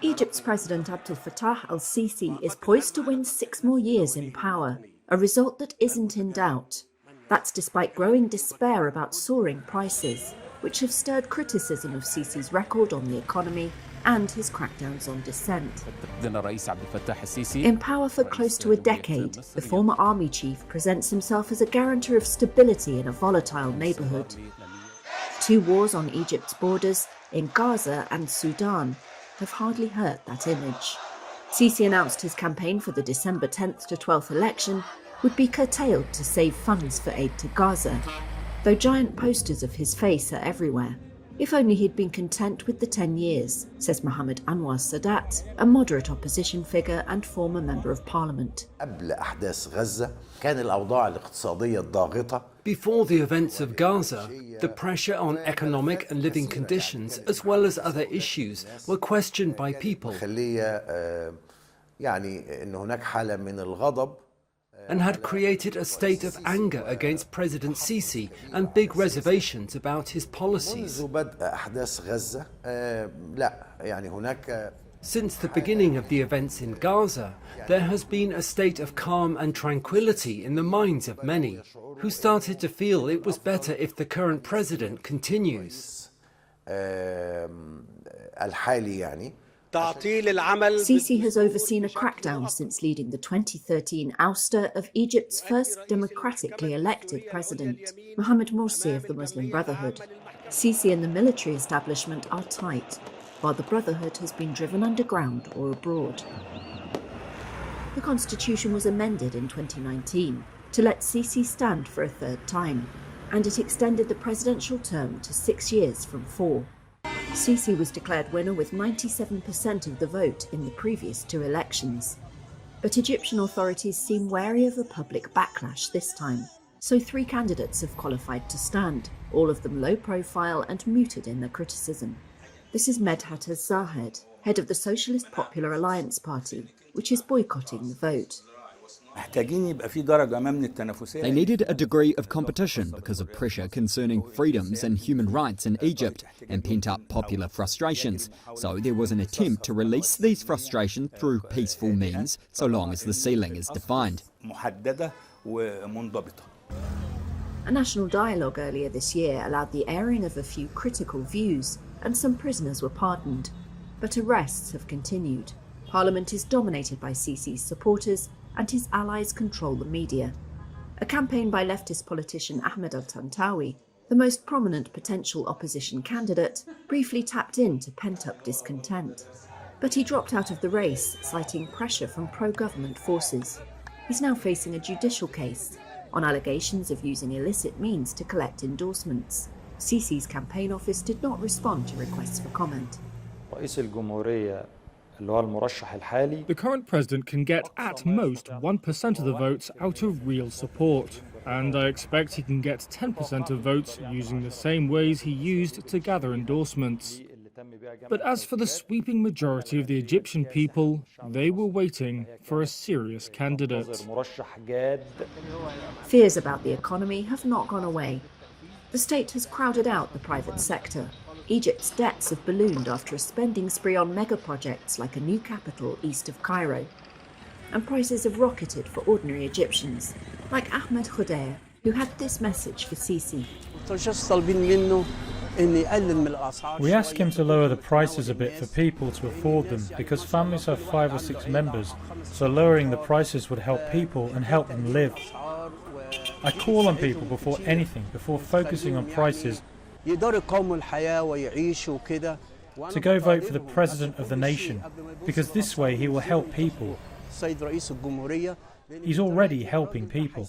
Egypt's President Abdel Fattah al-Sisi is poised to win 6 more years in power, a result that isn't in doubt. That's despite growing despair about soaring prices, which have stirred criticism of Sisi's record on the economy and his crackdowns on dissent. In power for close to a decade, the former army chief presents himself as a guarantor of stability in a volatile neighbourhood. 2 wars on Egypt's borders, in Gaza and Sudan, have hardly hurt that image. Sisi announced his campaign for the December 10th to 12th election would be curtailed to save funds for aid to Gaza, though giant posters of his face are everywhere. If only he'd been content with the 10 years, says Mohammed Anwar Sadat, a moderate opposition figure and former member of parliament. Before the events of Gaza, the pressure on economic and living conditions, as well as other issues, were questioned by people and had created a state of anger against President Sisi and big reservations about his policies. Since the beginning of the events in Gaza, there has been a state of calm and tranquility in the minds of many, who started to feel it was better if the current president continues. Sisi has overseen a crackdown since leading the 2013 ouster of Egypt's first democratically elected president, Mohamed Morsi of the Muslim Brotherhood. Sisi and the military establishment are tight, while the Brotherhood has been driven underground or abroad. The constitution was amended in 2019 to let Sisi stand for a 3rd time, and it extended the presidential term to 6 years from 4. Sisi was declared winner with 97% of the vote in the previous 2 elections. But Egyptian authorities seem wary of a public backlash this time, so 3 candidates have qualified to stand, all of them low profile and muted in their criticism. This is Medhat Az-Zahed, head of the Socialist Popular Alliance Party, which is boycotting the vote. They needed a degree of competition because of pressure concerning freedoms and human rights in Egypt and pent-up popular frustrations. So there was an attempt to release these frustrations through peaceful means, so long as the ceiling is defined. A national dialogue earlier this year allowed the airing of a few critical views, and some prisoners were pardoned. But arrests have continued. Parliament is dominated by Sisi's supporters, and his allies control the media. A campaign by leftist politician Ahmed al-Tantawi, the most prominent potential opposition candidate, briefly tapped into pent-up discontent. But he dropped out of the race, citing pressure from pro-government forces. He's now facing a judicial case on allegations of using illicit means to collect endorsements. Sisi's campaign office did not respond to requests for comment. The current president can get at most 1% of the votes out of real support, and I expect he can get 10% of votes using the same ways he used to gather endorsements. But as for the sweeping majority of the Egyptian people, they were waiting for a serious candidate. Fears about the economy have not gone away. The state has crowded out the private sector. Egypt's debts have ballooned after a spending spree on mega-projects like a new capital east of Cairo. And prices have rocketed for ordinary Egyptians, like Ahmed Khudair, who had this message for Sisi. We ask him to lower the prices a bit for people to afford them, because families have 5 or 6 members, so lowering the prices would help people and help them live. I call on people before anything, before focusing on prices, to go vote for the President of the nation, because this way he will help people. He's already helping people.